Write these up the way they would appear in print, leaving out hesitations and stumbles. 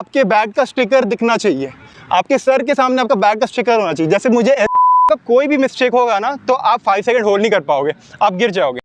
आपके बैग का स्टिकर दिखना चाहिए, आपके सर के सामने आपका बैग का स्टिकर होना चाहिए। जैसे मुझे का कोई भी मिस्टेक होगा ना तो आप 5 सेकंड होल्ड नहीं कर पाओगे, आप गिर जाओगे।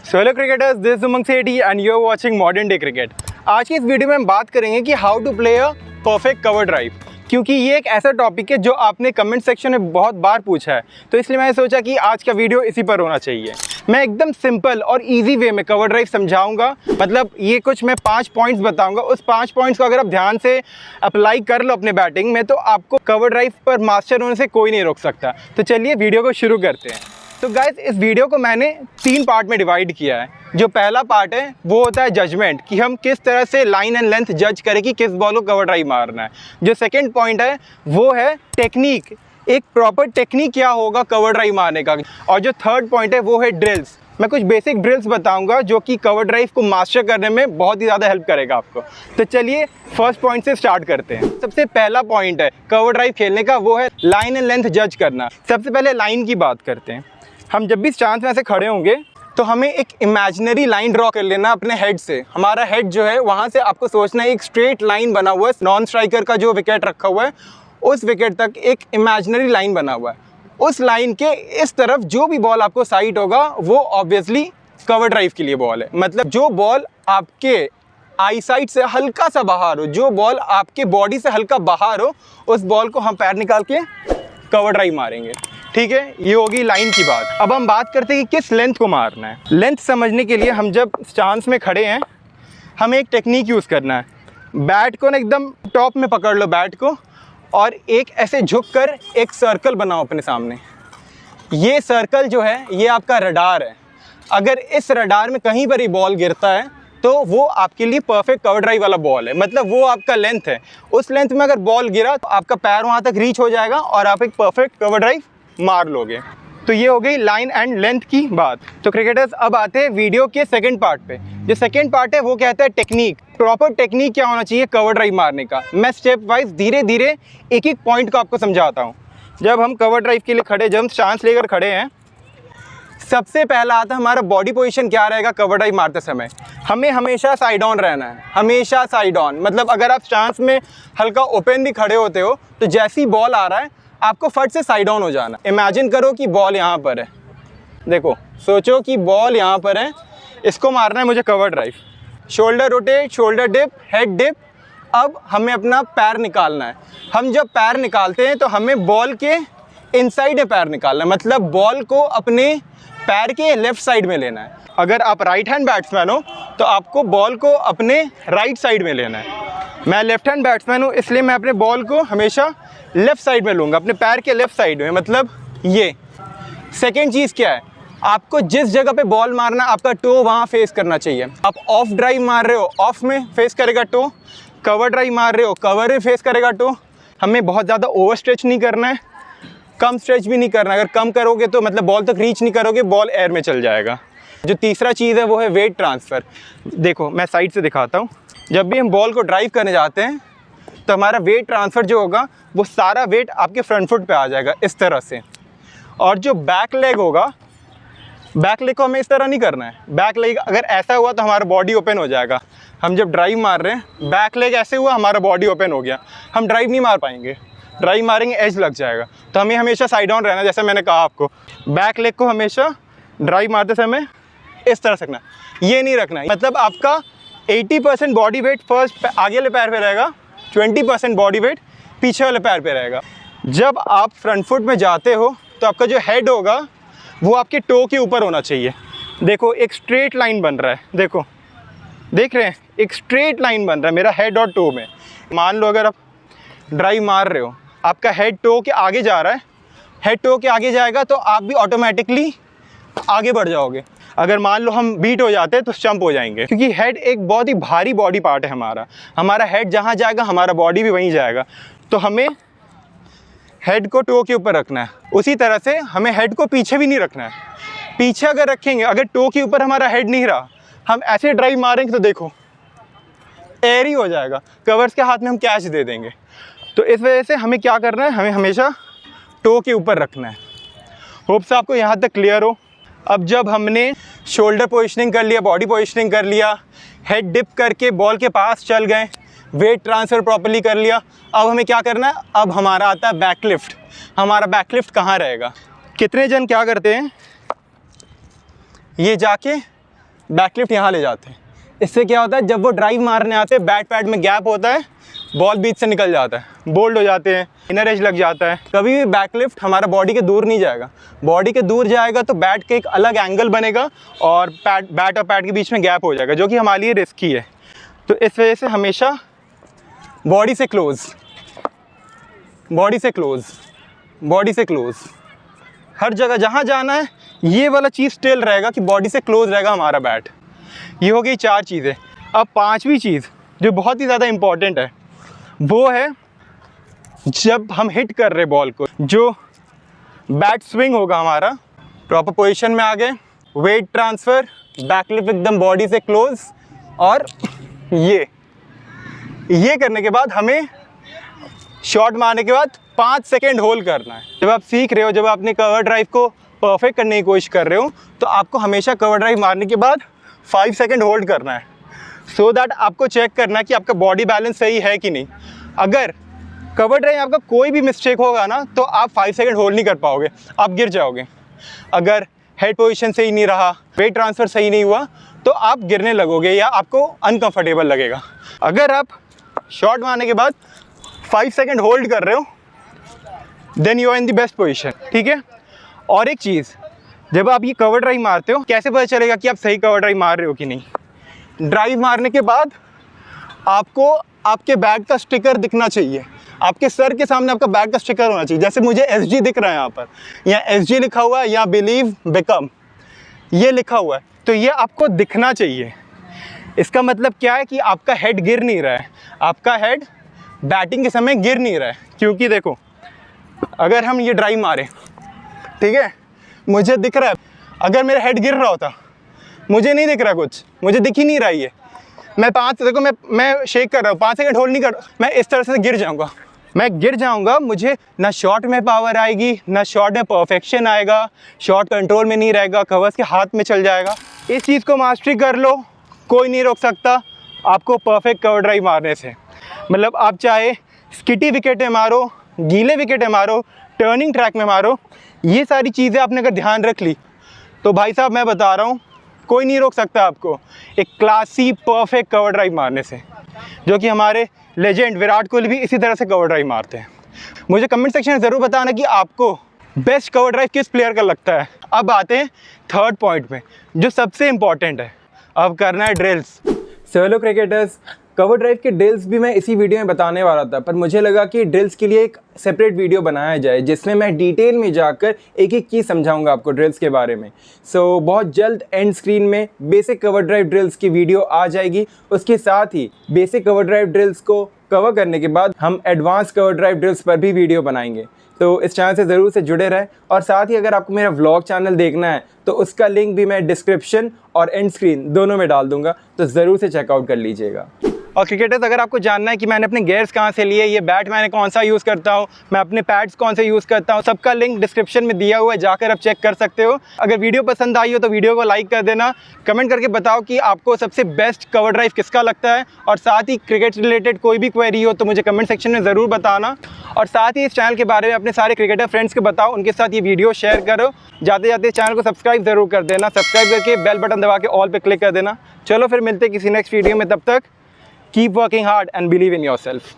Hello cricketers, this is Umang Sethi and you are watching modern day cricket. आज की इस वीडियो में हम बात करेंगे कि how to play a perfect cover drive, क्योंकि ये एक ऐसा टॉपिक है जो आपने कमेंट सेक्शन में बहुत बार पूछा है, तो इसलिए मैंने सोचा कि आज का वीडियो इसी पर होना चाहिए। मैं एकदम सिंपल और इजी वे में कवर ड्राइव समझाऊंगा, मतलब ये कुछ मैं 5 पॉइंट्स बताऊंगा। उस 5 पॉइंट्स को अगर आप ध्यान से अप्लाई कर लो अपने बैटिंग में तो आपको कवर ड्राइव पर मास्टर होने से कोई नहीं रोक सकता। तो चलिए वीडियो को शुरू करते हैं। तो गाइस, इस वीडियो को मैंने 3 पार्ट में डिवाइड किया है। जो पहला पार्ट है वो होता है जजमेंट, कि हम किस तरह से लाइन एंड लेंथ जज करें कि किस बॉल को कवर ड्राइव मारना है। जो सेकंड पॉइंट है वो है टेक्निक, एक प्रॉपर टेक्निक क्या होगा कवर ड्राइव मारने का। और जो थर्ड पॉइंट है वो है ड्रिल्स। मैं कुछ बेसिक ड्रिल्स बताऊंगा जो कि कवर ड्राइव को मास्टर करने में बहुत ही ज़्यादा हेल्प करेगा आपको। तो चलिए फर्स्ट पॉइंट से स्टार्ट करते हैं। सबसे पहला पॉइंट है कवर ड्राइव खेलने का, वो है लाइन एंड लेंथ जज करना। सबसे पहले लाइन की बात करते हैं। हम जब भी स्टांस में ऐसे खड़े होंगे तो हमें एक इमेजिनरी लाइन ड्रॉ कर लेना अपने हेड से। हमारा हेड जो है वहाँ से आपको सोचना है एक स्ट्रेट लाइन बना हुआ है, नॉन स्ट्राइकर का जो विकेट रखा हुआ है उस विकेट तक एक इमेजिनरी लाइन बना हुआ है। उस लाइन के इस तरफ जो भी बॉल आपको साइट होगा वो ऑब्वियसली कवर ड्राइव के लिए बॉल है। मतलब जो बॉल आपके आई साइट से हल्का सा बाहर हो, जो बॉल आपके बॉडी से हल्का बाहर हो, उस बॉल को हम पैर निकाल के कवर ड्राइव मारेंगे। ठीक है, ये होगी लाइन की बात। अब हम बात करते हैं कि किस लेंथ को मारना है। लेंथ समझने के लिए हम जब स्टांस में खड़े हैं हमें एक टेक्निक यूज़ करना है। बैट को ना एकदम टॉप में पकड़ लो बैट को, और एक ऐसे झुक कर एक सर्कल बनाओ अपने सामने। ये सर्कल जो है ये आपका रडार है। अगर इस रडार में कहीं पर ही बॉल गिरता है तो वो आपके लिए परफेक्ट कवर ड्राइव वाला बॉल है, मतलब वो आपका लेंथ है। उस लेंथ में अगर बॉल गिरा तो आपका पैर वहाँ तक रीच हो जाएगा और आप एक परफेक्ट कवर ड्राइव मार लोगे। तो ये हो गई लाइन एंड लेंथ की बात। तो क्रिकेटर्स, अब आते हैं वीडियो के सेकंड पार्ट पे। जो सेकंड पार्ट है वो कहता है टेक्निक। प्रॉपर टेक्निक क्या होना चाहिए कवर ड्राइव मारने का। मैं स्टेप वाइज धीरे धीरे एक एक पॉइंट को आपको समझाता हूँ। जब हम कवर ड्राइव के लिए खड़े, जब हम चांस लेकर खड़े हैं, सबसे पहला आता है हमारा बॉडी पोजीशन क्या रहेगा कवर ड्राइव मारते समय। हमें हमेशा साइड ऑन रहना है, हमेशा साइड ऑन। मतलब अगर आप चांस में हल्का ओपन भी खड़े होते हो तो जैसी बॉल आ रहा है आपको फट से साइड ऑन हो जाना। इमेजिन करो कि बॉल यहाँ पर है, देखो, सोचो कि बॉल यहाँ पर है, इसको मारना है मुझे cover drive. Shoulder rotate, shoulder dip, head dip. अब हमें अपना पैर निकालना है। हम जब पैर निकालते हैं तो हमें बॉल के इनसाइड पैर निकालना है, मतलब बॉल को अपने पैर के लेफ्ट साइड में लेना है। अगर आप राइट हैंड बैट्समैन हो तो आपको बॉल को अपने राइट साइड में लेना है। मैं लेफ्ट हैंड बैट्समैन हूँ, इसलिए मैं अपने बॉल को हमेशा लेफ़्ट साइड में लूँगा, अपने पैर के लेफ़्ट साइड में, मतलब ये। सेकेंड चीज़ क्या है, आपको जिस जगह पे बॉल मारना आपका टो वहाँ फेस करना चाहिए। आप ऑफ ड्राइव मार रहे हो, ऑफ में फेस करेगा टो। कवर ड्राइव मार रहे हो, कवर में फेस करेगा टो। हमें बहुत ज़्यादा ओवर स्ट्रेच नहीं करना है, कम स्ट्रेच भी नहीं करना है। अगर कम करोगे तो मतलब बॉल तक रीच नहीं करोगे, बॉल एयर में चल जाएगा। जो तीसरा चीज़ है वो है वेट ट्रांसफ़र। देखो मैं साइड से दिखाता हूँ। जब भी हम बॉल को ड्राइव करने जाते हैं तो हमारा वेट ट्रांसफ़र जो होगा वो सारा वेट आपके फ्रंट फुट पे आ जाएगा इस तरह से। और जो बैक लेग होगा, बैक लेग को हमें इस तरह नहीं करना है। बैक लेग अगर ऐसा हुआ तो हमारा बॉडी ओपन हो जाएगा। हम जब ड्राइव मार रहे हैं, बैक लेग ऐसे हुआ, हमारा बॉडी ओपन हो गया, हम ड्राइव नहीं मार पाएंगे। ड्राइव मारेंगे एज लग जाएगा। तो हमें हमेशा साइड ऑन रहना, जैसे मैंने कहा आपको। बैक लेग को हमेशा ड्राइव मारते समय इस तरह से रखना, ये नहीं रखना। मतलब आपका 80% बॉडी वेट फर्स्ट आगे वाले पैर पे रहेगा, 20% बॉडी वेट पीछे वाले पैर पे रहेगा। जब आप फ्रंट फुट में जाते हो तो आपका जो हेड होगा वो आपके टो के ऊपर होना चाहिए। देखो एक स्ट्रेट लाइन बन रहा है, देखो, देख रहे हैं, एक स्ट्रेट लाइन बन रहा है मेरा हेड और टो में। मान लो अगर आप ड्राइव मार रहे हो, आपका हेड टो के आगे जा रहा है, हेड टो के आगे जाएगा तो आप भी ऑटोमेटिकली आगे बढ़ जाओगे। अगर मान लो हम बीट हो जाते हैं तो स्टंप हो जाएंगे, क्योंकि हेड एक बहुत ही भारी बॉडी पार्ट है हमारा। हमारा हेड जहाँ जाएगा हमारा बॉडी भी वहीं जाएगा। तो हमें हेड को टो के ऊपर रखना है। उसी तरह से हमें हेड को पीछे भी नहीं रखना है। पीछे अगर रखेंगे, अगर टो के ऊपर हमारा हेड नहीं रहा, हम ऐसे ड्राइव मारेंगे तो देखो एयर ही हो जाएगा, कवर्स के हाथ में हम कैच दे देंगे। तो इस वजह से हमें क्या करना है, हमें हमेशा टो के ऊपर रखना है। होप से आपको यहाँ तक क्लियर हो। अब जब हमने शोल्डर पोजिशनिंग कर लिया, बॉडी पोजिशनिंग कर लिया, हेड डिप करके बॉल के पास चल गए, वेट ट्रांसफ़र प्रॉपर्ली कर लिया, अब हमें क्या करना है, अब हमारा आता है बैकलिफ्ट। हमारा बैकलिफ्ट कहाँ रहेगा? कितने जन क्या करते हैं, ये जाके बैकलिफ्ट यहाँ ले जाते हैं। इससे क्या होता है, जब वो ड्राइव मारने आते हैं बैट पैड में गैप होता है, बॉल बीच से निकल जाता है, बोल्ड हो जाते हैं, इनर एज लग जाता है। कभी भी बैकलिफ्ट हमारा बॉडी के दूर नहीं जाएगा। बॉडी के दूर जाएगा तो बैट के एक अलग एंगल बनेगा और बैट और पैड के बीच में गैप हो जाएगा, जो कि हमारे लिए रिस्की है। तो इस वजह से हमेशा बॉडी से क्लोज़, बॉडी से क्लोज़, बॉडी से क्लोज़, हर जगह जहाँ जाना है ये वाला चीज़ स्टिल रहेगा कि बॉडी से क्लोज़ रहेगा हमारा बैट। ये हो गई 4 चीज़ें। अब 5वीं चीज़ जो बहुत ही ज़्यादा इम्पॉर्टेंट है वो है, जब हम हिट कर रहे बॉल को, जो बैट स्विंग होगा हमारा, प्रॉपर पोजीशन में आ गए, वेट ट्रांसफ़र, बैकलिफ्ट एकदम बॉडी से क्लोज, और ये करने के बाद हमें शॉट मारने के बाद 5 सेकेंड होल्ड करना है। जब आप सीख रहे हो, जब आपने कवर ड्राइव को परफेक्ट करने की कोशिश कर रहे हो, तो आपको हमेशा कवर ड्राइव मारने के बाद 5 सेकेंड होल्ड करना है, सो दैट आपको चेक करना है कि आपका बॉडी बैलेंस सही है कि नहीं। अगर कवर ड्राइव आपका कोई भी मिस्टेक होगा ना, तो आप 5 सेकेंड होल्ड नहीं कर पाओगे, आप गिर जाओगे। अगर हेड पोजीशन सही नहीं रहा, वेट ट्रांसफ़र सही नहीं हुआ, तो आप गिरने लगोगे या आपको अनकंफर्टेबल लगेगा। अगर आप शॉट मारने के बाद 5 सेकेंड होल्ड कर रहे हो, then you are in the best position, ठीक है। और एक चीज़, जब आप ये कवर ड्राइव मारते हो, कैसे पता चलेगा कि आप सही कवर ड्राइव मार रहे हो कि नहीं? ड्राइव मारने के बाद आपको आपके बैट का स्टिकर दिखना चाहिए, आपके सर के सामने आपका बैट का स्टिकर होना चाहिए। जैसे मुझे SG दिख रहा है यहाँ पर, या SG लिखा हुआ है, या बिलीव बिकम ये लिखा हुआ है, तो ये आपको दिखना चाहिए। इसका मतलब क्या है कि आपका हेड गिर नहीं रहा है, आपका हेड बैटिंग के समय गिर नहीं रहा है। क्योंकि देखो, अगर हम ये ड्राइव मारें, ठीक है, मुझे दिख रहा है, अगर मेरा हेड गिर रहा होता, मुझे नहीं दिख रहा, कुछ मुझे दिख ही नहीं रहा है। मैं 5, देखो मैं शेक कर रहा हूँ, 5 सेकंड होल्ड नहीं कर, मैं इस तरह से गिर जाऊँगा, मैं गिर जाऊँगा, मुझे ना शॉट में पावर आएगी, ना शॉट में परफेक्शन आएगा, शॉट कंट्रोल में नहीं रहेगा, कवर्स के हाथ में चल जाएगा। इस चीज़ को मास्टरी कर लो, कोई नहीं रोक सकता आपको परफेक्ट कवर ड्राइव मारने से। मतलब आप चाहे स्किटी विकेट में मारो, गीले विकेट में मारो, टर्निंग ट्रैक में मारो, ये सारी चीज़ें आपने अगर ध्यान रख ली, तो भाई साहब मैं बता रहा हूँ, कोई नहीं रोक सकता आपको एक क्लासी परफेक्ट कवर ड्राइव मारने से, जो कि हमारे लेजेंड विराट कोहली भी इसी तरह से कवर ड्राइव मारते हैं। मुझे कमेंट सेक्शन में ज़रूर बताना कि आपको बेस्ट कवर ड्राइव किस प्लेयर का लगता है। अब आते हैं 3rd पॉइंट में, जो सबसे इम्पॉर्टेंट है। अब करना है drills. Hello cricketers, cover drive के ड्रिल्स भी मैं इसी वीडियो में बताने वाला था, पर मुझे लगा कि ड्रिल्स के लिए एक सेपरेट वीडियो बनाया जाए, जिसमें मैं डिटेल में जाकर एक एक चीज़ समझाऊंगा आपको ड्रिल्स के बारे में। सो बहुत जल्द एंड स्क्रीन में बेसिक कवर ड्राइव ड्रिल्स की वीडियो आ जाएगी। उसके साथ ही बेसिक कवर ड्राइव ड्रिल्स को कवर करने के बाद हम एडवांस कवर ड्राइव ड्रिल्स पर भी वीडियो बनाएंगे। तो इस चैनल से ज़रूर से जुड़े रहें, और साथ ही अगर आपको मेरा व्लॉग चैनल देखना है तो उसका लिंक भी मैं डिस्क्रिप्शन और एंड स्क्रीन दोनों में डाल दूंगा, तो ज़रूर से चेकआउट कर लीजिएगा। और क्रिकेटर्स, अगर आपको जानना है कि मैंने अपने गेयर्स कहाँ से लिए, ये बैट मैंने कौन सा यूज़ करता हूँ, मैं अपने पैड्स कौन से यूज़ करता हूँ, सबका लिंक डिस्क्रिप्शन में दिया हुआ है, जाकर आप चेक कर सकते हो। अगर वीडियो पसंद आई हो तो वीडियो को लाइक कर देना, कमेंट करके बताओ कि आपको सबसे बेस्ट कवर ड्राइव किसका लगता है, और साथ ही क्रिकेट से रिलेटेड कोई भी क्वेरी हो तो मुझे कमेंट सेक्शन में ज़रूर बताना। और साथ ही इस चैनल के बारे में अपने सारे क्रिकेटर फ्रेंड्स को बताओ, उनके साथ ये वीडियो शेयर करो। जाते जाते चैनल को सब्सक्राइब ज़रूर कर देना, सब्सक्राइब करके बेल बटन दबा के ऑल पे क्लिक कर देना। चलो फिर मिलते हैं किसी नेक्स्ट वीडियो में, तब तक keep working hard and believe in yourself.